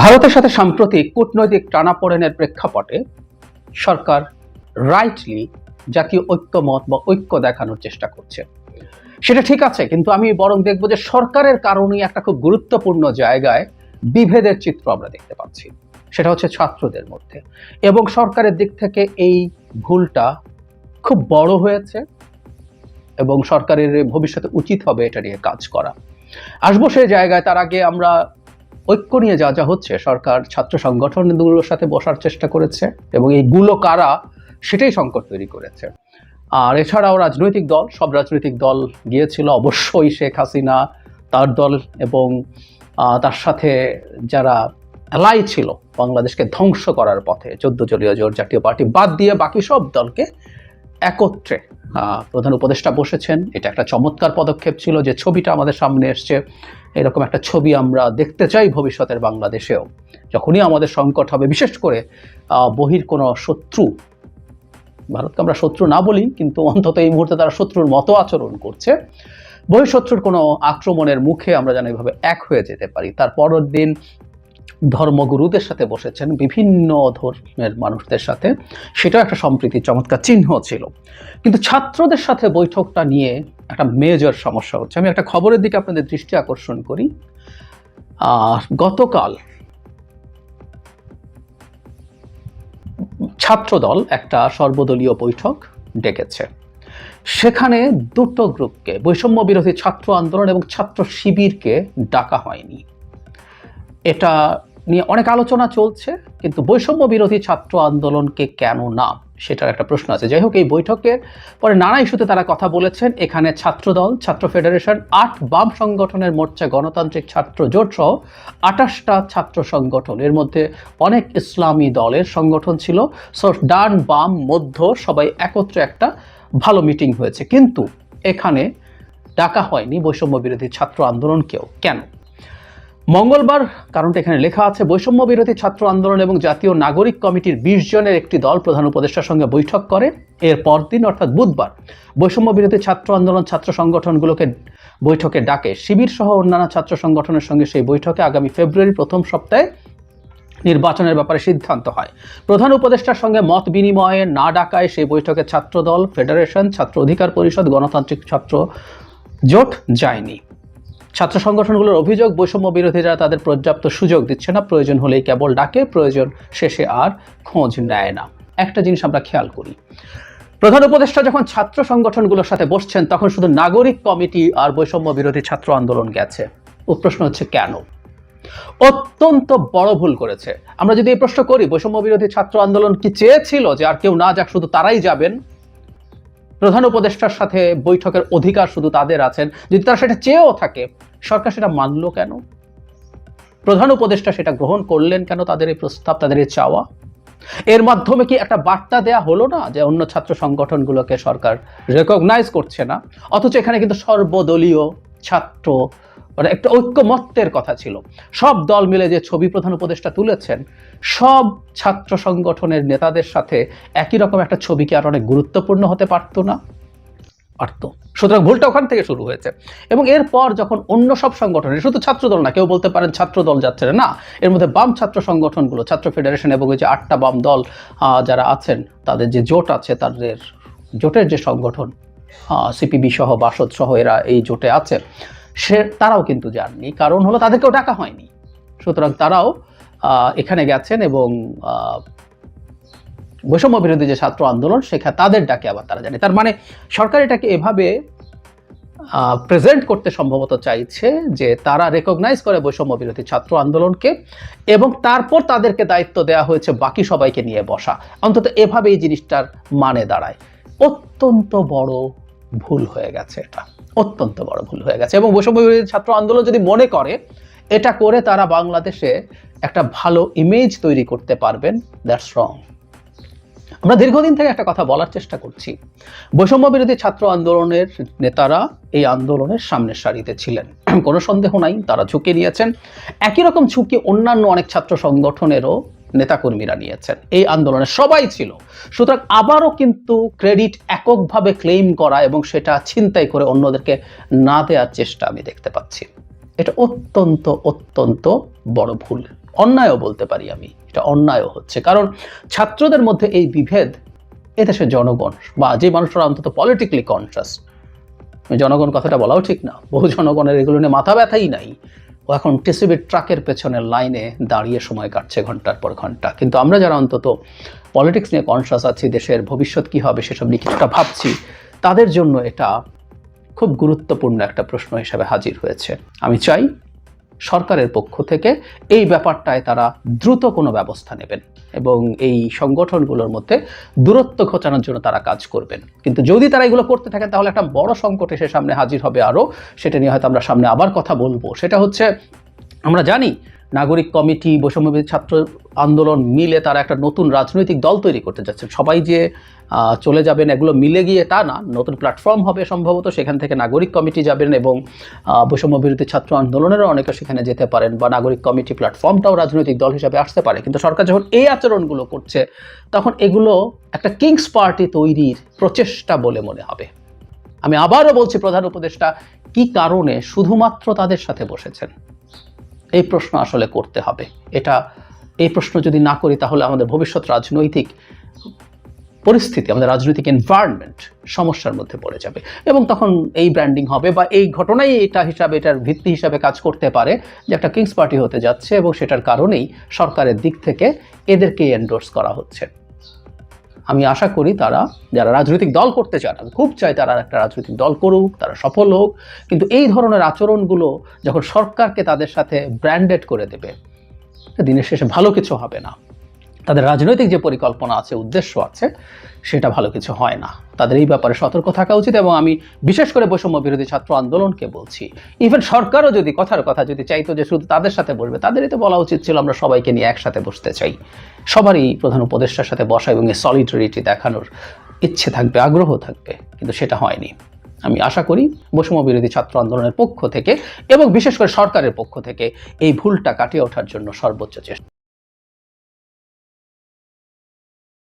ভারতের সাথে সাম্প্রতিক কূটনৈতিক টানাপোড়েনের প্রেক্ষাপটে সরকার রাইটলি জাতীয় ঐক্যমত বা ঐক্য দেখানোর চেষ্টা করছে। সেটা ঠিক আছে, কিন্তু আমি বরং দেখব যে সরকারের কারণেই একটা খুব গুরুত্বপূর্ণ জায়গায় বিভেদের চিত্র আমরা দেখতে পাচ্ছি। সেটা হচ্ছে ছাত্রদের মধ্যে, এবং সরকারের দিক থেকে এই ভুলটা খুব বড় হয়েছে এবং সরকারের ভবিষ্যতে উচিত হবে এটা নিয়ে কাজ করা। আসবো সেই জায়গায়, তার আগে আমরা ঐক্য নিয়ে যা যা হচ্ছে, সরকার ছাত্র সংগঠনগুলোর সাথে বসার চেষ্টা করেছে এবং এইগুলো কারা সেটাই সংকট তৈরি করেছে। আর এছাড়াও রাজনৈতিক দল, সব রাজনৈতিক দল গিয়েছিল, অবশ্যই শেখ হাসিনা, তার দল এবং তার সাথে যারা অ্যালাই ছিল বাংলাদেশকে ধ্বংস করার পথে, 14 দলীয় জোট জাতীয় পার্টি বাদ দিয়ে বাকি সব দলকে একত্রে প্রধান উপদেষ্টা বসেছেন। এটা একটা চমৎকার পদক্ষেপ ছিল। যে ছবিটা আমাদের সামনে এসছে, এরকম একটা ছবি আমরা দেখতে চাই ভবিষ্যতের বাংলাদেশেও। যখনই আমাদের সংকট হবে, বিশেষ করে বহির কোনো শত্রু, ভারতকে আমরা শত্রু না বলি কিন্তু অন্তত এই মুহূর্তে তারা শত্রুর মতো আচরণ করছে, বহিঃশত্রুর কোনো আক্রমণের মুখে আমরা যেন এইভাবে এক হয়ে যেতে পারি। তার পরের দিন ধর্মগুরুদের সাথে বসেছেন, বিভিন্ন ধর্মের মানুষদের সাথে, সেটাও একটা সম্প্রীতির চমৎকার চিহ্ন ছিল। কিন্তু ছাত্রদের সাথে বৈঠকটা নিয়ে একটা মেজর সমস্যা হচ্ছে। আমি একটা খবরের দিকে আপনাদের দৃষ্টি আকর্ষণ করি। গতকাল ছাত্রদল একটা সর্বদলীয় বৈঠক ডেকেছে। সেখানে দুটো গ্রুপকে, বৈষম্য বিরোধী ছাত্র আন্দোলন এবং ছাত্র শিবিরকে ডাকা হয়নি। এটা নিয়ে অনেক আলোচনা চলছে, কিন্তু বৈষম্য বিরোধী ছাত্র আন্দোলনকে কেন না সেটার একটা প্রশ্ন আছে। যাই হোক, এই বৈঠকে পরে নানা ইস্যুতে তারা কথা বলেছেন। এখানে ছাত্রদল, ছাত্র ফেডারেশন, 8 বাম সংগঠনের মোর্চা, গণতান্ত্রিক ছাত্র জোট সহ 28টা ছাত্র সংগঠন, এর মধ্যে অনেক ইসলামী দলের সংগঠন ছিল। সো ডান বাম মধ্য সবাই একত্রে একটা ভালো মিটিং হয়েছে, কিন্তু এখানে ডাকা হয়নি বৈষম্য বিরোধী ছাত্র আন্দোলনকেও। কেন? মঙ্গলবার, কারণটা এখানে লেখা আছে, বৈষম্য বিরোধী ছাত্র আন্দোলন এবং জাতীয় নাগরিক কমিটির 20 জনের একটি দল প্রধান উপদেষ্টার সঙ্গে বৈঠক করে। এর পরদিন অর্থাৎ বুধবার বৈষম্য বিরোধী ছাত্র আন্দোলন ছাত্র সংগঠনগুলোকে বৈঠকে ডাকে। শিবির সহ অন্যান্য ছাত্র সংগঠনের সঙ্গে সেই বৈঠকে আগামী ফেব্রুয়ারির প্রথম সপ্তাহে নির্বাচনের ব্যাপারে সিদ্ধান্ত হয়। প্রধান উপদেষ্টার সঙ্গে মত বিনিময়ে না ডাকায় সেই বৈঠকে ছাত্রদল, ফেডারেশন, ছাত্র অধিকার পরিষদ, গণতান্ত্রিক ছাত্র জোট যায়নি। ছাত্র সংগঠনগুলোর অভিযোগ, বৈষম্য বিরোধীরা তাদের পর্যাপ্ত সুযোগ দিচ্ছে না, প্রয়োজন হলেই কেবল ডাকে, প্রয়োজন শেষে আর খোঁজ নেয় না। একটা জিনিস আমরা খেয়াল করি, প্রধান উপদেষ্টা যখন ছাত্র সংগঠনগুলোর সাথে বসছেন তখন শুধু নাগরিক কমিটি আর বৈষম্য বিরোধী ছাত্র আন্দোলন গেছে। প্রশ্ন হচ্ছে কেন? অত্যন্ত বড় ভুল করেছে। আমরা যদি এই প্রশ্ন করি, বৈষম্য বিরোধী ছাত্র আন্দোলন কি চেয়েছিল যে আর কেউ না যাক, শুধু তারাই যাবেন, প্রধান উপদেষ্টার সাথে বৈঠকের অধিকার শুধু তাদের আছেন? যদি তারা সেটা চেয়েও থাকে, সরকার সেটা মানলো কেন? প্রধান উপদেষ্টা সেটা গ্রহণ করলেন কেন? তাদের এই প্রস্তাব, তাদের এই চাওয়া, এর মাধ্যমে কি একটা বার্তা দেয়া হলো না যে অন্য ছাত্র সংগঠনগুলোকে সরকার রেকগনাইজ করছে না? অথচ এখানে কিন্তু সর্বদলীয় ছাত্র, মানে একটা ঐক্যমত্যের কথা ছিল। সব দল মিলে যে ছবি প্রধান উপদেষ্টা তুলেছেন, সব ছাত্র সংগঠনের নেতাদের সাথে একই রকম একটা ছবি কি আর অনেক গুরুত্বপূর্ণ হতে পারতো না? পারতো। সুতরাং ভুলটা ওখান থেকে শুরু হয়েছে। এবং এরপর যখন অন্য সব সংগঠনের, শুধু ছাত্রদল না, কেউ বলতে পারেন ছাত্রদল যাচ্ছে না, এর মধ্যে বাম ছাত্র সংগঠনগুলো, ছাত্র ফেডারেশন এবং ওই যে 8টা বাম দল যারা আছেন, তাদের যে জোট আছে, তাদের জোটের যে সংগঠন সিপিবি সহ, বাসদ সহ, এরা এই জোটে আছে, তারাও কিন্তু যাননি। কারণ হলো তাদেরকেও ডাকা হয়নি। সুতরাং তারাও এখানে গেছেন এবং বৈষম্য বিরোধী যে ছাত্র আন্দোলন, সেখানে তাদের ডাকে আবার তারা জানে। তার মানে সরকার এটাকে এভাবে প্রেজেন্ট করতে সম্ভবত চাইছে যে তারা রেকগনাইজ করে বৈষম্য বিরোধী ছাত্র আন্দোলনকে, এবং তারপর তাদেরকে দায়িত্ব দেওয়া হয়েছে বাকি সবাইকে নিয়ে বসা। অন্তত এভাবে এই জিনিসটার মানে দাঁড়ায়। অত্যন্ত বড় ভুল হয়ে গেছে, এটা অত্যন্ত বড় ভুল হয়ে গেছে। এবং বৈষম্য বিরোধী ছাত্র আন্দোলন যদি মনে করে এটা করে তারা বাংলাদেশে একটা ভালো ইমেজ তৈরি করতে পারবেন, দ্যাটস রং। আমরা দীর্ঘদিন থেকে একটা কথা বলার চেষ্টা করছি, বৈষম্য বিরোধী ছাত্র আন্দোলনের নেতারা এই আন্দোলনের সামনের সারিতে ছিলেন, কোনো সন্দেহ নাই, তারা ঝুঁকি নিয়েছেন। একই রকম ঝুঁকি অন্যান্য অনেক ছাত্র সংগঠনেরও নেতাকর্মীরা নিয়েছেন, এই আন্দোলনে সবাই ছিল। সুতরাং আবারও কিন্তু ক্রেডিট এককভাবে ক্লেইম করা এবং সেটা ছিনতাই করে অন্যদেরকে না দেওয়ার চেষ্টা আমি দেখতে পাচ্ছি। এটা অত্যন্ত অত্যন্ত বড় ভুল। অন্যায়ও বলতে পারি আমি, এটা অন্যায়ও হচ্ছে। কারণ ছাত্রদের মধ্যে এই বিভেদ এদেশের জনগণ বা যে মানুষরা অন্তত পলিটিক্যালি কনসাস, জনগণ কথাটা বলাও ঠিক না, বহু জনগণের এগুলো নিয়ে মাথা ব্যথাই নাই। ও এখন টিসিবির ট্রাকের পেছনের লাইনে দাঁড়িয়ে সময় কাটছে ঘন্টার পর ঘন্টা। কিন্তু আমরা যারা অন্তত পলিটিক্স নিয়ে কনসাস আছি, দেশের ভবিষ্যৎ কী হবে সেসব নিয়ে কিছুটা ভাবছি, তাদের জন্য এটা খুব গুরুত্বপূর্ণ একটা প্রশ্ন হিসেবে হাজির হয়েছে। আমি চাই সরকারের পক্ষ থেকে এই ব্যাপারটায় তারা দ্রুত কোনো ব্যবস্থা নেবেন এবং এই সংগঠনগুলোর মধ্যে দূরত্ব ঘটানোর জন্য তারা কাজ করবেন। কিন্তু যদি তারা এগুলো করতে থাকেন তাহলে একটা বড় সংকট এসে সামনে হাজির হবে আরও। সেটা নিয়ে হয়তো আমরা সামনে আবার কথা বলবো। সেটা হচ্ছে, আমরা জানি নাগরিক কমিটি, বৈষম্যবিরোধী ছাত্র আন্দোলন মিলে তারা একটা নতুন রাজনৈতিক দল তৈরি করতে যাচ্ছেন। সবাই যে চলে যাবেন এগুলো মিলে গিয়ে তা না, নতুন প্ল্যাটফর্ম হবে সম্ভবত, সেখান থেকে নাগরিক কমিটি যাবেন এবং বৈষম্যবিরোধী ছাত্র আন্দোলনেরও অনেকে সেখানে যেতে পারেন, বা নাগরিক কমিটি প্ল্যাটফর্মটাও রাজনৈতিক দল হিসাবে আসতে পারে। কিন্তু সরকার যখন এই আচরণগুলো করছে তখন এগুলো একটা কিংস পার্টি তৈরির প্রচেষ্টা বলে মনে হবে। আমি আবারও বলছি, প্রধান উপদেষ্টা কি কারণে শুধুমাত্র তাদের সাথে বসেছেন, এই প্রশ্ন আসলে করতে হবে। এই প্রশ্ন যদি না করি তাহলে আমাদের ভবিষ্যৎ রাজনৈতিক পরিস্থিতি, আমাদের রাজনৈতিক এনভায়রনমেন্ট সমস্যার মধ্যে পড়ে যাবে এবং তখন এই ব্র্যান্ডিং হবে বা এই ঘটনাই এটার ভিত্তি হিসাবে কাজ করতে পারে যে একটা কিংস পার্টি হতে যাচ্ছে এবং সেটার কারণেই সরকারের দিক থেকে এদেরকে এন্ডোর্স করা হচ্ছে। আমি আশা করি তারা যারা রাজনৈতিক দল করতে চান, আমি খুব চাই তারা একটা রাজনৈতিক দল করুক, তারা সফল হোক, কিন্তু এই ধরনের আচরণগুলো যখন সরকারকে তাদের সাথে ব্র্যান্ডেড করে দেবে, দিনের শেষে ভালো কিছু হবে না। তাদের রাজনৈতিক যে পরিকল্পনা আছে, উদ্দেশ্য আছে, সেটা ভালো কিছু হয় না। তাদের এই ব্যাপারে সতর্ক থাকা উচিত এবং আমি বিশেষ করে বৈষম্য বিরোধী ছাত্র আন্দোলনকে বলছি, ইভেন সরকারও যদি কথার কথা যদি চাইতো যে শুধু তাদের সাথে বসবে, তাদেরই তো বলা উচিত ছিল আমরা সবাইকে নিয়ে একসাথে বসতে চাই। সবারই প্রধান উপদেষ্টার সাথে বসা এবং এই সলিডারিটি দেখানোর ইচ্ছে থাকবে, আগ্রহ থাকবে, কিন্তু সেটা হয়নি। আমি আশা করি বৈষম্য বিরোধী ছাত্র আন্দোলনের পক্ষ থেকে এবং বিশেষ করে সরকারের পক্ষ থেকে এই ভুলটা কাটিয়ে ওঠার জন্য সর্বোচ্চ চেষ্টা